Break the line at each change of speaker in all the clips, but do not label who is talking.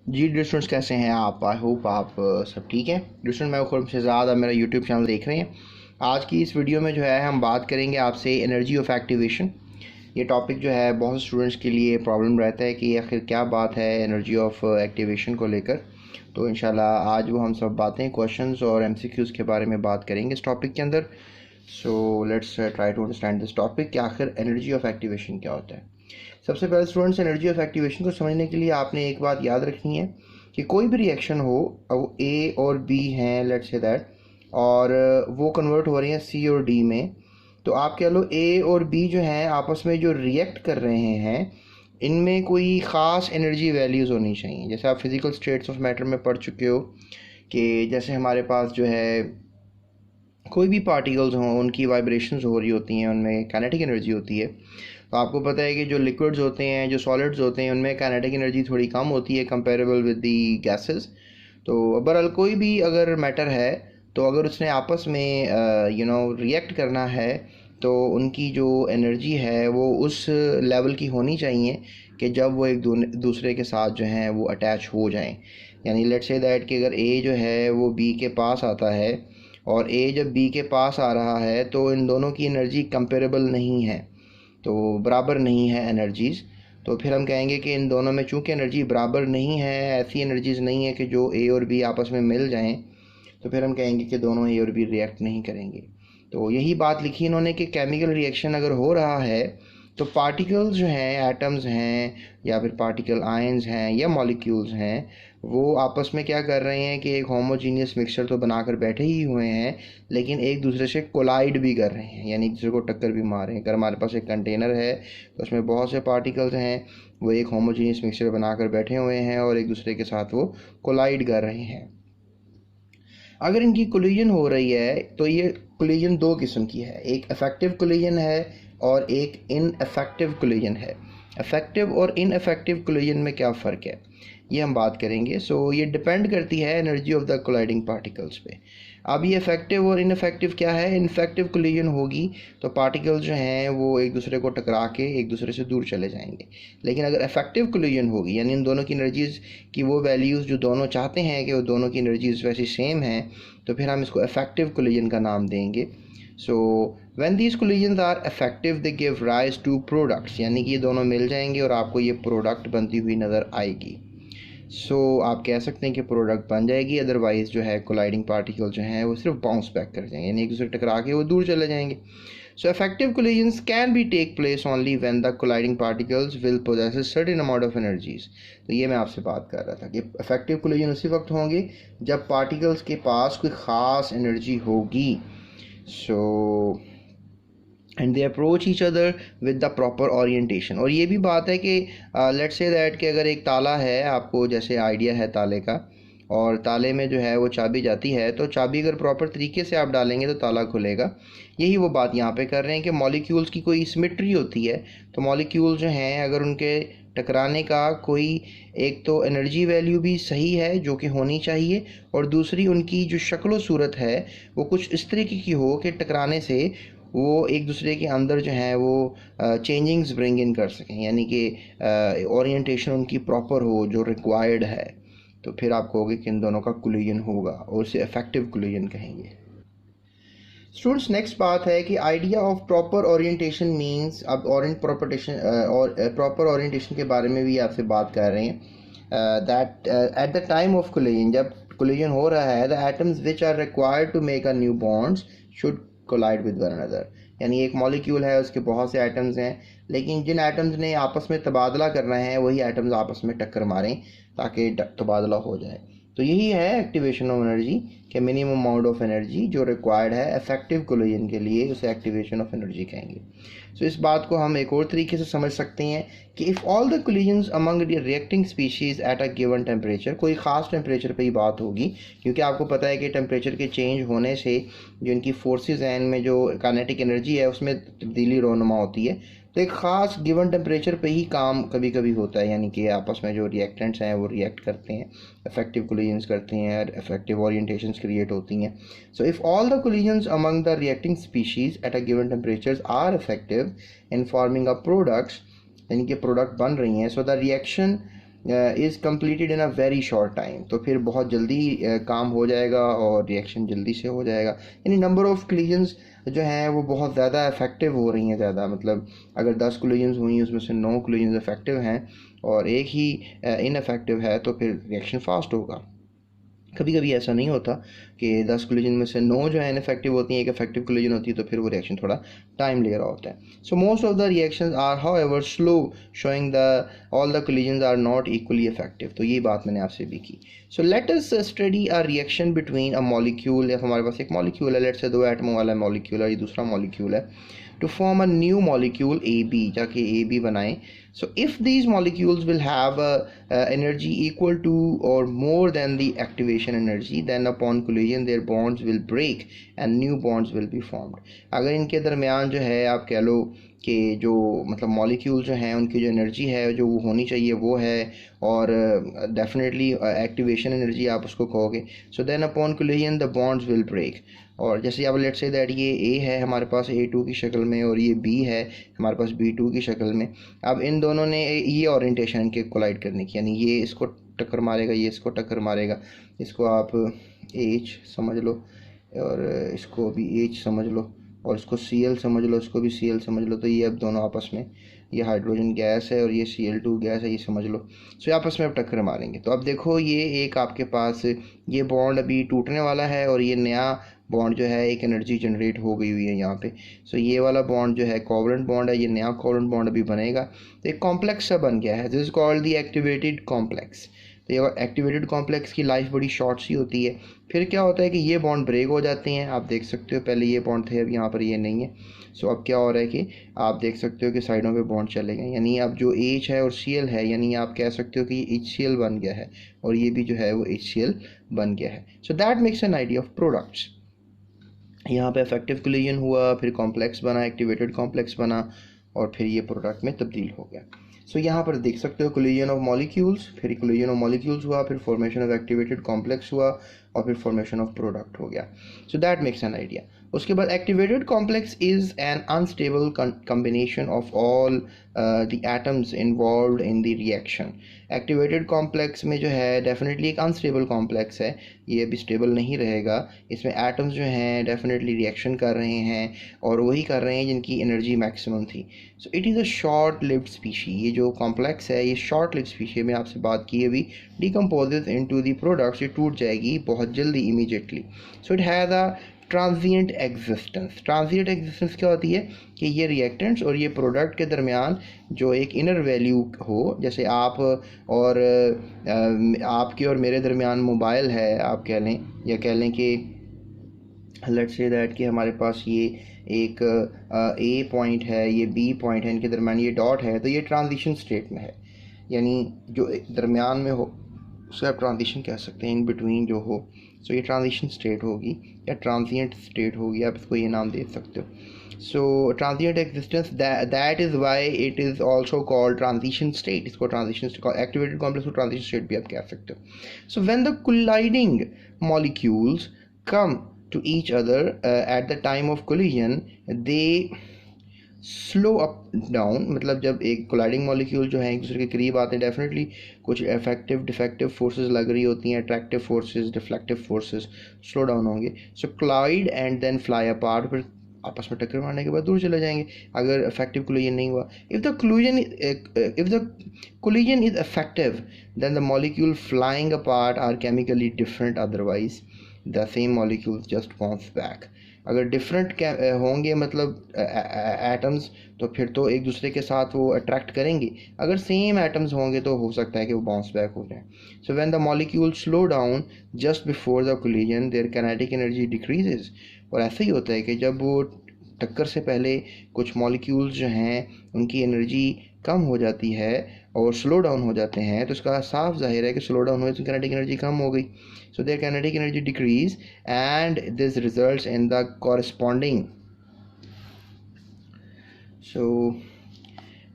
जी dear students, कैसे हैं आप? आई होप आप सब ठीक हैं। डियर स्टूडेंट, मैं खुर्म शहजाद, आप मेरा यूट्यूब चैनल देख रहे हैं। आज की इस वीडियो में जो है हम बात करेंगे आपसे एनर्जी ऑफ एक्टिवेशन। ये टॉपिक जो है बहुत स्टूडेंट्स के लिए प्रॉब्लम रहता है कि आखिर क्या बात है एनर्जी ऑफ एक्टिवेशन को लेकर। तो इंशाल्लाह आज वो हम सब बातें, क्वेश्चंस और एमसीक्यूज़ के बारे में बात करेंगे इस टॉपिक के अंदर। So let's try to understand this topic कि आखिर एनर्जी ऑफ एक्टिवेशन क्या होता है। सबसे पहले स्टूडेंट्स, एनर्जी ऑफ एक्टिवेशन को समझने के लिए आपने एक बात याद रखनी है कि कोई भी रिएक्शन हो, वो ए और बी हैं, लेट्स से दैट, और वो कन्वर्ट हो रही हैं सी और डी में। तो आप कह लो ए और बी जो हैं आपस में जो रिएक्ट कर रहे हैं, इनमें कोई ख़ास एनर्जी वैल्यूज़ होनी चाहिए। जैसे आप फिज़िकल स्टेट्स ऑफ मैटर में पढ़ चुके हो कि जैसे हमारे पास जो है कोई भी पार्टिकल्स हों, उनकी वाइब्रेशंस हो रही होती हैं, उनमें काइनेटिक एनर्जी होती है। तो आपको पता है कि जो लिक्विड्स होते हैं, जो सॉलिड्स होते हैं, उनमें काइनेटिक एनर्जी थोड़ी कम होती है कंपेरेबल विद दी गैसेस। तो बहरहाल कोई भी अगर मैटर है, तो अगर उसने आपस में रिएक्ट करना है, तो उनकी जो एनर्जी है वो उस लेवल की होनी चाहिए कि जब वो एक दूसरे के साथ जो हैं वो अटैच हो जाएं। यानी लेट्स से दैट कि अगर ए जो है वो बी के पास आता है और ए जब बी के पास आ रहा है, तो इन दोनों की एनर्जी कंपेरेबल नहीं है, तो बराबर नहीं है एनर्जीज़। तो फिर हम कहेंगे कि इन दोनों में चूँकि एनर्जी बराबर नहीं है, ऐसी एनर्जीज़ नहीं है कि जो ए और बी आपस में मिल जाएं, तो फिर हम कहेंगे कि दोनों ए और बी रिएक्ट नहीं करेंगे। तो यही बात लिखी इन्होंने कि केमिकल रिएक्शन अगर हो रहा है तो पार्टिकल्स जो हैं, एटम्स हैं या फिर पार्टिकल आयंस हैं या मॉलिक्यूल्स हैं, वो आपस में क्या कर रहे हैं कि एक होमोजीनियस मिक्सचर तो बनाकर बैठे ही हुए हैं, लेकिन एक दूसरे से कोलाइड भी कर रहे हैं, यानी एक दूसरे को टक्कर भी मार रहे हैं। अगर हमारे पास एक कंटेनर है तो उसमें बहुत से पार्टिकल्स हैं, वो एक होमोजीनियस मिक्सचर बनाकर बैठे हुए हैं और एक दूसरे के साथ वो कोलाइड कर रहे हैं। अगर इनकी कोलिजन हो रही है तो ये कोलिजन दो किस्म की है, एक इफेक्टिव कोलिजन है और एक इनफेक्टिव कोलिजन है। इफेक्टिव और इनफेक्टिव कोलिजन में क्या फ़र्क है, ये हम बात करेंगे। सो ये डिपेंड करती है energy of the colliding particles पे। अब ये इफेक्टिव और इनफेक्टिव क्या है? इनफेक्टिव कोलिजन होगी तो पार्टिकल्स जो हैं वो एक दूसरे को टकरा के एक दूसरे से दूर चले जाएंगे। लेकिन अगर इफेक्टिव कोलिजन होगी, यानी इन दोनों की एनर्जीज़ की वो वैल्यूज़ जो दोनों चाहते हैं कि वो दोनों की एनर्जीज़ वैसी सेम हैं, तो फिर हम इसको इफेक्टिव कोलिजन का नाम देंगे। So when these collisions are effective they give rise to products, यानी कि ये दोनों मिल जाएंगे और आपको ये प्रोडक्ट बनती हुई नज़र आएगी। आप कह सकते हैं कि प्रोडक्ट बन जाएगी। अदरवाइज़ जो है कोलाइडिंग पार्टिकल जो हैं वो सिर्फ बाउंस बैक कर जाएंगे, यानी एक दूसरे टकरा के वो दूर चले जाएंगे। So effective collisions can be take place only when the colliding particles will possess certain amount of energies. तो ये मैं आपसे बात कर रहा था कि इफेक्टिव कोलिजन उसी वक्त होंगे जब पार्टिकल्स के पास कोई ख़ास एनर्जी होगी। And they approach each other with the proper orientation. और ये भी बात है कि लेट्स से दैट कि अगर एक ताला है, आपको जैसे आइडिया है ताले का, और ताले में जो है वो चाबी जाती है, तो चाबी अगर प्रॉपर तरीके से आप डालेंगे तो ताला खुलेगा। यही वो बात यहाँ पे कर रहे हैं कि मॉलिक्यूल्स की कोई सिमेट्री होती है। तो मॉलिक्यूल जो हैं अगर उनके टकराने का कोई, एक तो एनर्जी वैल्यू भी सही है जो कि होनी चाहिए, और दूसरी उनकी जो शक्ल सूरत है वो कुछ इस तरीके की हो कि टकराने से वो एक दूसरे के अंदर जो है वो चेंजिंग्स ब्रिंग इन कर सकें, यानी कि ओरिएंटेशन उनकी प्रॉपर हो जो रिक्वायर्ड है। तो फिर आप कहोगे कि इन दोनों का कोलिजन होगा और उसे इफेक्टिव कोलिजन कहेंगे। स्टूडेंट्स, नेक्स्ट बात है कि idea of proper orientation means, अब प्रॉपर ओरिएंटेशन के बारे में भी आपसे बात कर रहे हैं। That at the time of collision, जब कोलिजन हो रहा है, the atoms which are required to make a new bonds should collide with one another. यानी एक मॉलिक्यूल है, उसके बहुत से एटम्स हैं, लेकिन जिन एटम्स ने आपस में तबादला करना है वही एटम्स आपस में टक्कर मारें ताकि तबादला हो जाए। तो यही है एक्टिवेशन ऑफ एनर्जी के मिनिमम अमाउंट ऑफ एनर्जी जो रिक्वायर्ड है इफेक्टिव कोलिजन के लिए, उसे एक्टिवेशन ऑफ एनर्जी कहेंगे। इस बात को हम एक और तरीके से समझ सकते हैं कि if all the collisions among the reacting species at a given temperature, कोई ख़ास टेम्परेचर पे ही बात होगी, क्योंकि आपको पता है कि टेम्परेचर के चेंज होने से जो इनकी फोर्सेस हैं, इनमें जो काइनेटिक एनर्जी है उसमें तब्दीली रोनुमा होती है। तो एक ख़ास गिवन टेम्परेचर पे ही काम कभी कभी होता है, यानी कि आपस में जो रिएक्टेंट्स हैं वो रिएक्ट करते हैं, इफेक्टिव कोलिजन्स करते हैं, इफेक्टिव ओरिएंटेशंस क्रिएट होती हैं। So if all the collisions among the reacting species at a given temperatures are effective in forming a products, यानी कि प्रोडक्ट बन रही हैं, so the reaction is completed in a very short time, तो फिर बहुत जल्दी काम हो जाएगा और रिएक्शन जल्दी से हो जाएगा। यानी नंबर ऑफ़ कोलिजन्स जो हैं वो बहुत ज़्यादा इफेक्टिव हो रही हैं, ज़्यादा मतलब अगर 10 कोलिजन्स हुई उसमें से 9 कोलिजन्स इफेक्टिव हैं और एक ही इनफेक्टिव है, तो फिर रिएक्शन फास्ट होगा। कभी कभी ऐसा नहीं होता कि 10 कोलिजन में से 9 जो है इनफेक्टिव होती हैं, एक इफेक्टिव कोलिजन होती है, तो फिर वो रिएक्शन थोड़ा टाइम ले रहा होता है। So most of the reactions are however slow, showing the all the collisions are not equally effective. तो ये बात मैंने आपसे भी की। So let us study a reaction between a molecule. या हमारे पास एक मॉलिक्यूल है, लेट्स से 2 एटमों वाला मॉलिक्यूल है, ये दूसरा मॉलिक्यूल है, to form a new molecule A B, जाके ए बी बनाएं। So if these molecules will have a energy equal to or more than the activation energy, then upon collision their bonds will break and new bonds will be formed। अगर इनके दरमियान जो है आप कह लो कि जो मतलब मॉलिक्यूल जो हैं उनकी जो एनर्जी है जो वो होनी चाहिए वो है, और डेफिनेटली एक्टिवेशन एनर्जी आप उसको कहोगे, so then upon collision the bonds will break. और जैसे अब लेट्स से दैट ये ए है हमारे पास A2 की शक्ल में और ये बी है हमारे पास B2 की शक्ल में। अब इन दोनों ने ये ओरिएंटेशन इनके कोलाइड करने की, यानी ये इसको टक्कर मारेगा, ये इसको टक्कर मारेगा, इसको आप H समझ लो और इसको भी H समझ लो और इसको Cl समझ लो, इसको भी Cl समझ लो। तो ये अब दोनों आपस में, ये हाइड्रोजन गैस है और ये Cl2 गैस है, ये समझ लो। सो आपस में अब टक्कर मारेंगे। तो अब देखो ये एक आपके पास ये बॉन्ड अभी टूटने वाला है और ये नया बॉन्ड जो है एक एनर्जी जनरेट हो गई हुई है यहाँ पे। सो ये वाला बॉन्ड जो है कोवलेंट बॉन्ड है, ये नया कोवलेंट बॉन्ड अभी बनेगा, तो एक कॉम्प्लेक्स सा बन गया है। This is called the activated complex. तो ये एक्टिवेटेड कॉम्प्लेक्स की लाइफ बड़ी शॉर्ट सी होती है। फिर क्या होता है कि ये बॉन्ड ब्रेक हो जाते हैं, आप देख सकते हो पहले ये बॉन्ड थे अब यहाँ पर ये नहीं है। सो अब क्या हो रहा है कि आप देख सकते हो कि साइडों पे बॉन्ड चले गए, यानी अब जो H है और Cl है, यानी आप कह सकते हो कि HCl बन गया है और ये भी जो है वो HCl बन गया है। So that makes an idea of products. यहाँ पे इफेक्टिव कोलिजन हुआ, फिर कॉम्प्लेक्स बना, एक्टिवेटेड कॉम्प्लेक्स बना और फिर ये प्रोडक्ट में तब्दील हो गया। सो यहाँ पर देख सकते हो कोलिजन ऑफ मॉलिक्यूल्स, फिर कोलिजन ऑफ मॉलिक्यूल्स हुआ, फिर फॉर्मेशन ऑफ एक्टिवेटेड कॉम्प्लेक्स हुआ और फिर फॉर्मेशन ऑफ प्रोडक्ट हो गया। So that makes an idea. उसके बाद activated complex is an unstable combination of all the atoms involved in the reaction. Activated complex में जो है डेफिनेटली एक अनस्टेबल कॉम्प्लेक्स है, ये भी स्टेबल नहीं रहेगा। इसमें एटम्स जो हैं डेफिनेटली रिएक्शन कर रहे हैं और वही कर रहे हैं जिनकी एनर्जी मैक्सिमम थी। So it is a short lived species. ये जो कॉम्प्लेक्स है ये शॉर्ट लिव्ड स्पीशी, में आपसे बात की अभी, डिकम्पोजेज इनटू द प्रोडक्ट्स, ये टूट जाएगी बहुत जल्दी immediately. So it has a transient existence. Transient existence क्या होती है कि ये रिएक्टेंट्स और ये प्रोडक्ट के दरमियान जो एक इनर वैल्यू हो, जैसे आप और आपके और मेरे दरमियान मोबाइल है आप कह लें, या कह लें कि लेट्स से दैट कि हमारे पास ये एक A पॉइंट है, ये B पॉइंट है, इनके दरमियान ये डॉट है, तो ये ट्रांजिशन स्टेट में है, यानी जो दरमियान में हो उसे आप ट्रांजिशन कह सकते हैं, इन बिटवीन जो हो। सो ये ट्रांजिशन स्टेट होगी या ट्रांजिएंट स्टेट होगी, आप इसको ये नाम दे सकते हो। So transient existence, that is why it is also called transition state. इसको ट्रांजिशन स्टेट, एक्टिवेटेड कॉम्प्लेक्स को ट्रांजिशन स्टेट भी आप कह सकते हो। So when the colliding molecules come to each other at the time of collision, they slow up down. मतलब जब एक कोलाइडिंग मॉलिक्यूल जो है एक दूसरे के करीब आते हैं, डेफिनेटली कुछ इफेक्टिव डिफेक्टिव फोर्सेस लग रही होती हैं, attractive forces, deflective forces, slow down होंगे। So collide and then fly apart, फिर आपस में टक्कर मारने के बाद दूर चले जाएंगे अगर इफेक्टिव कोलिजन नहीं हुआ। If the collision is effective then the molecule flying apart are chemically different, otherwise the same molecules just bounce back. अगर डिफरेंट होंगे मतलब एटम्स, तो फिर तो एक दूसरे के साथ वो अट्रैक्ट करेंगे। अगर सेम एटम्स होंगे तो हो सकता है कि वो बाउंस बैक हो जाए। So when the molecule slow down just before the collision their kinetic energy decreases. और ऐसा ही होता है कि जब वो टक्कर से पहले कुछ मॉलिक्यूल्स जो हैं उनकी एनर्जी कम हो जाती है और स्लो डाउन हो जाते हैं, तो इसका साफ जाहिर है कि स्लो डाउन हुए तो काइनेटिक एनर्जी कम हो गई। So their kinetic energy decrease and this results in the corresponding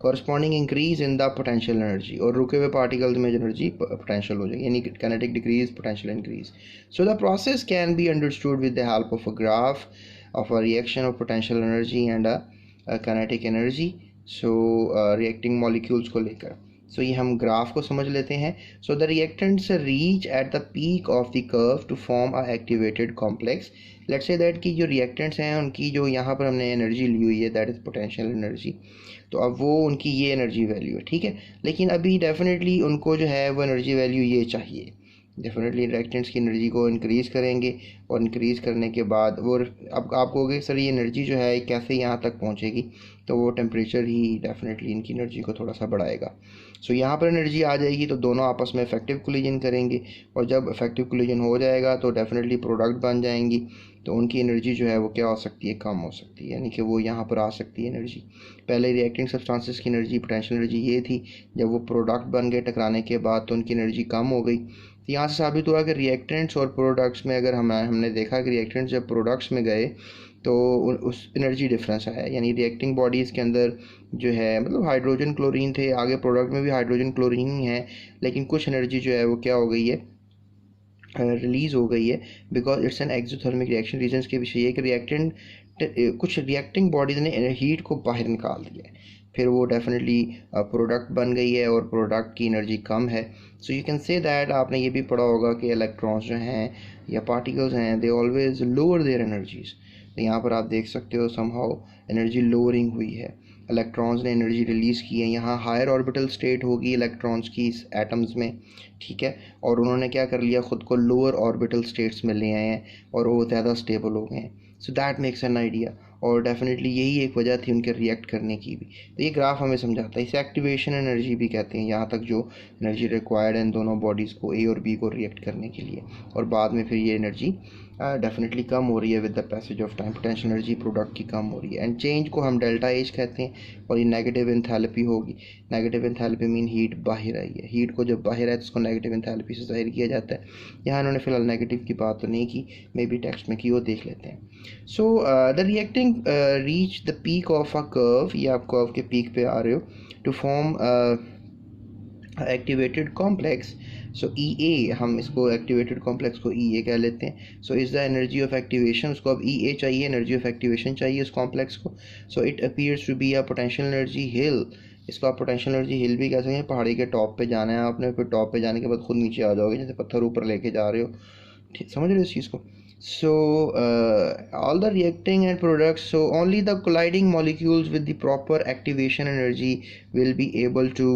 corresponding increase in the potential energy. और रुके हुए पार्टिकल्स में एनर्जी पोटेंशियल हो जाएगी, यानी kinetic decrease, potential increase. So the process can be understood with the help of a graph of a reaction of potential energy and a kinetic energy। So reacting molecules को लेकर, सो ये हम graph को समझ लेते हैं. So the reactants reach at the peak of the curve to form a activated complex. Let's say that कि जो रिएक्टेंट्स हैं उनकी जो यहाँ पर हमने एनर्जी ली हुई है दैट इज़ पोटेंशियल एनर्जी. तो अब वो उनकी ये एनर्जी वैल्यू है, ठीक है. लेकिन अभी डेफिनेटली उनको जो है वो एनर्जी वैल्यू ये चाहिए. डेफिनेटली रिएक्टेंट्स की एनर्जी को इंक्रीज़ करेंगे और इंक्रीज़ करने के बाद वो अब आप कहोगे सर ये एनर्जी जो है कैसे यहाँ तक पहुँचेगी. तो वो टेम्परेचर ही डेफिनेटली इनकी एनर्जी को थोड़ा सा बढ़ाएगा. सो यहाँ पर एनर्जी आ जाएगी तो दोनों आपस में इफेक्टिव कोलिजन करेंगे और जब इफेक्टिव कोलिजन हो जाएगा तो डेफिनेटली प्रोडक्ट बन जाएंगी. तो उनकी एनर्जी जो है वो क्या हो सकती है, कम हो सकती है, यानी कि वो यहाँ पर आ सकती है एनर्जी. पहले रिएक्टिंग सब्सटेंसेस की एनर्जी पोटेंशियल एनर्जी ये थी, जब वो प्रोडक्ट बन गए टकराने के बाद तो उनकी एनर्जी कम हो गई. तो यहाँ से साबित हुआ कि रिएक्टेंट्स और प्रोडक्ट्स में अगर हमने देखा कि रिएक्टेंट्स जब प्रोडक्ट्स में गए तो उस एनर्जी डिफरेंस आया. यानी रिएक्टिंग बॉडीज़ के अंदर जो है मतलब हाइड्रोजन क्लोरीन थे, आगे प्रोडक्ट में भी हाइड्रोजन क्लोरीन ही है, लेकिन कुछ एनर्जी जो है वो क्या हो गई है, रिलीज़ हो गई है. Because it's an exothermic reaction. Reasons के पीछे ये कि रिएक्टेंट कुछ रिएक्टिंग बॉडीज़ ने हीट को बाहर निकाल दिया है, फिर वो डेफिनेटली प्रोडक्ट बन गई है और प्रोडक्ट की एनर्जी कम है. So you can say that आपने ये भी पढ़ा होगा कि इलेक्ट्रॉन्स जो हैं या पार्टिकल्स हैं they always lower their energies. तो यहाँ पर आप देख सकते हो समहाउ एनर्जी लोअरिंग हुई है, इलेक्ट्रॉन्स ने एनर्जी रिलीज़ की है. यहाँ हायर ऑर्बिटल स्टेट होगी इलेक्ट्रॉन्स की इस एटम्स में, ठीक है, और उन्होंने क्या कर लिया, ख़ुद को लोअर ऑर्बिटल स्टेट्स में ले आए हैं और वो ज़्यादा स्टेबल हो गए हैं. So that makes an idea. और डेफिनेटली यही एक वजह थी उनके रिएक्ट करने की भी. तो ये ग्राफ हमें समझाता है. इसे एक्टिवेशन एनर्जी भी कहते हैं, यहाँ तक जो एनर्जी रिक्वायर्ड है इन दोनों बॉडीज़ को ए और बी को रिएक्ट करने के लिए. और बाद में फिर ये एनर्जी डेफिनेटली कम हो रही है with the passage of time. Potential energy product की कम हो रही है एंड चेंज को हम डेल्टा एच कहते हैं. और ये नेगेटिव एंथैल्पी होगी. नेगेटिव एंथैल्पी मीन हीट बाहर आई है. हीट को जब बाहर आए तो उसको नेगेटिव एंथैल्पी से जाहिर किया जाता है. यहाँ इन्होंने फिलहाल नेगेटिव की बात तो नहीं की, मे बी टेक्स्ट में की, वो देख लेते हैं. So the reacting reach the peak of a curve, ये आप कर्व के पीक पे आ रहे हो, टू फॉर्म एक्टिवेटेड कॉम्प्लेक्स. सो ई ए, हम इसको एक्टिवेटेड कॉम्प्लेक्स को ई ए कह लेते हैं. So is the energy of activation. उसको अब ई ए चाहिए, एनर्जी ऑफ एक्टिवेशन चाहिए उस कॉम्प्लेक्स को. So it appears to be a potential energy hill. इसको आप पोटेंशियल एनर्जी हिल भी कह सकते हैं. पहाड़ी के टॉप पे जाना है आपने, फिर टॉप पे जाने के बाद खुद नीचे आ जाओगे, जैसे पत्थर ऊपर लेके जा रहे हो, ठीक समझ रहे हो इस चीज़ को. So all the reacting and products, so only the colliding molecules with the proper activation energy will be able to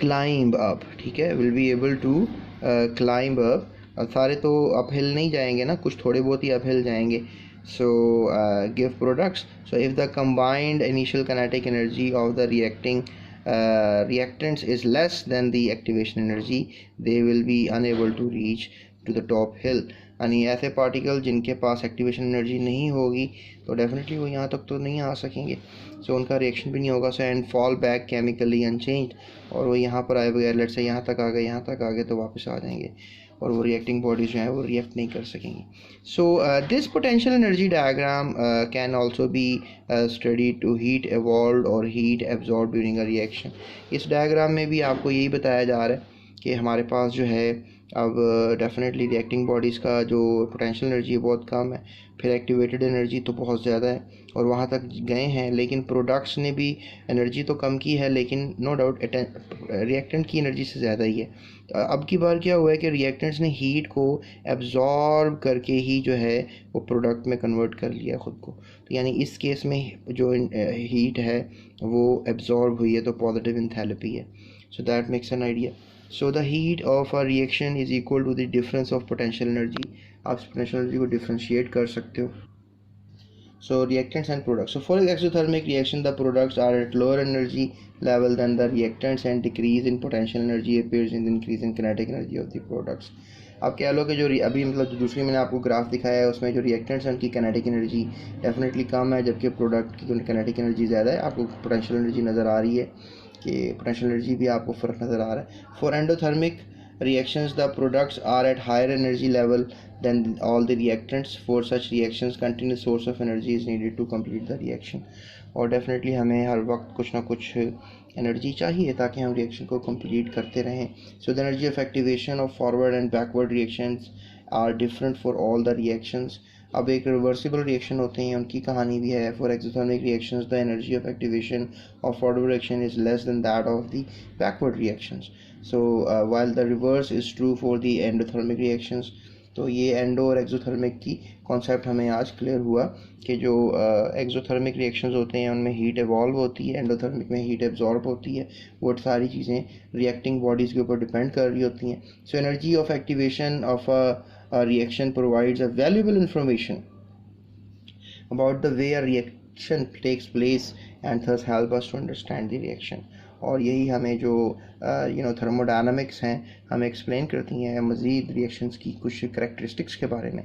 climb up, ठीक है, will be able to climb up. सारे तो अपहिल नहीं जाएंगे ना, कुछ थोड़े बहुत ही अपहिल जाएंगे. So give products. So if the combined initial kinetic energy of the reactants is less than the activation energy, they will be unable to reach to the top hill. यानी ऐसे particle जिनके पास activation energy नहीं होगी तो definitely वो यहाँ तक तो नहीं आ सकेंगे. सो उनका रिएक्शन भी नहीं होगा. So and fall back chemically unchanged. और वो यहाँ पर आए बगैर, लेट से यहाँ तक आ गए, यहाँ तक आ गए तो वापस आ जाएंगे और वो रिएक्टिंग बॉडीज जो हैं वो रिएक्ट नहीं कर सकेंगी. So this potential energy diagram can also be study to heat evolve or heat absorb during a reaction. इस डायग्राम में भी आपको यही बताया जा रहा है कि हमारे पास जो है अब डेफिनेटली रिएक्टिंग बॉडीज़ का जो पोटेंशियल एनर्जी है बहुत कम है, फिर एक्टिवेटेड एनर्जी तो बहुत ज़्यादा है और वहाँ तक गए हैं. लेकिन प्रोडक्ट्स ने भी एनर्जी तो कम की है, लेकिन नो डाउट रिएक्टेंट की एनर्जी से ज़्यादा ही है. अब की बार क्या हुआ है कि रिएक्टेंट्स ने हीट को एब्जॉर्ब करके ही जो है वो प्रोडक्ट में कन्वर्ट कर लिया ख़ुद को. तो यानी इस केस में जो हीट है वो एब्जॉर्ब हुई है तो पॉजिटिव एंथैल्पी है. So that makes an idea. So the heat of a reaction is equal to the difference of potential energy. आप potential energy को differentiate कर सकते हो. So reactants and products. So for exothermic reaction, the products are at lower energy level than the reactants and decrease in potential energy appears in the increase in kinetic energy of the products. आप कह लो कि जो अभी मतलब जो दूसरी मैंने आपको ग्राफ दिखाया है उसमें जो रिएक्टेंट्स हैं उनकी किनेटिक एनर्जी डेफिनेटली कम है, जबकि प्रोडक्ट की किनेटिक एनर्जी ज़्यादा है. आपको पोटेंशियल एनर्जी नज़र आ रही है कि पोटेंशियल एनर्जी भी आपको फ़र्क नज़र आ रहा है. For endothermic reactions the products are at higher energy level than all the reactants. For such reactions continuous source of energy is needed to complete the reaction. और डेफिनेटली हमें हर वक्त कुछ ना कुछ एनर्जी चाहिए ताकि हम रिएक्शन को कंप्लीट करते रहें. So the energy of activation of forward and backward reactions are different for all the reactions. अब एक रिवर्सिबल रिएक्शन होते हैं, उनकी कहानी भी है. For exothermic reactions the energy of activation of forward reaction is less than that of the backward reactions. So while the reverse is true for the endothermic reactions. तो ये एंडो और exothermic की कॉन्सेप्ट हमें आज clear हुआ कि जो exothermic reactions होते हैं उनमें हीट एवॉल्व होती है, एंडोथर्मिक में हीट एब्जॉर्ब होती है. वो सारी चीज़ें रिएक्टिंग बॉडीज़ के ऊपर डिपेंड कर रही होती हैं. So energy of activation of a reaction provides a valuable information about the way a reaction takes place and thus help us to understand the reaction. और यही हमें जो थर्मोडायनामिक्स हैं हमें एक्सप्लेन करती हैं मज़ीद रिएक्शंस की कुछ करेक्टरिस्टिक्स के बारे में.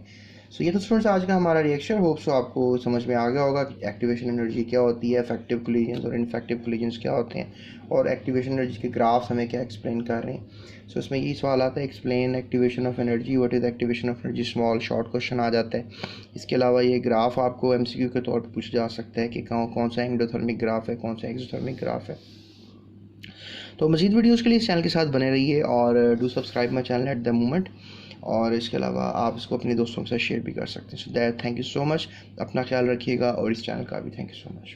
सो ये तो स्टूडेंट्स आज का हमारा रिएक्शन. होप सो आपको समझ में आ गया होगा कि एक्टिवेशन एनर्जी क्या होती है, इफेक्टिव कोलिजन्स और इनफेक्टिव कोलिजन्स क्या होते हैं, और एक्टिवेशन एनर्जी के ग्राफ्स हमें क्या एक्सप्लेन कर रहे हैं. सो इसमें यही सवाल आता है, explain activation of energy, what is activation of energy, small short question आ जाता है. इसके अलावा ये ग्राफ आपको एमसीक्यू के तौर पर पूछा जा सकता है कि कौन सा एंडोथर्मिक ग्राफ है, कौन सा एक्सोथर्मिक ग्राफ है. तो मज़ीद वीडियोज़ के लिए इस चैनल के साथ बने रहिए और do subscribe my channel at the moment. और इसके अलावा आप इसको अपने दोस्तों के साथ शेयर भी कर सकते हैं. So that thank you so much. अपना ख्याल रखिएगा और इस चैनल का भी थैंक यू सो मच.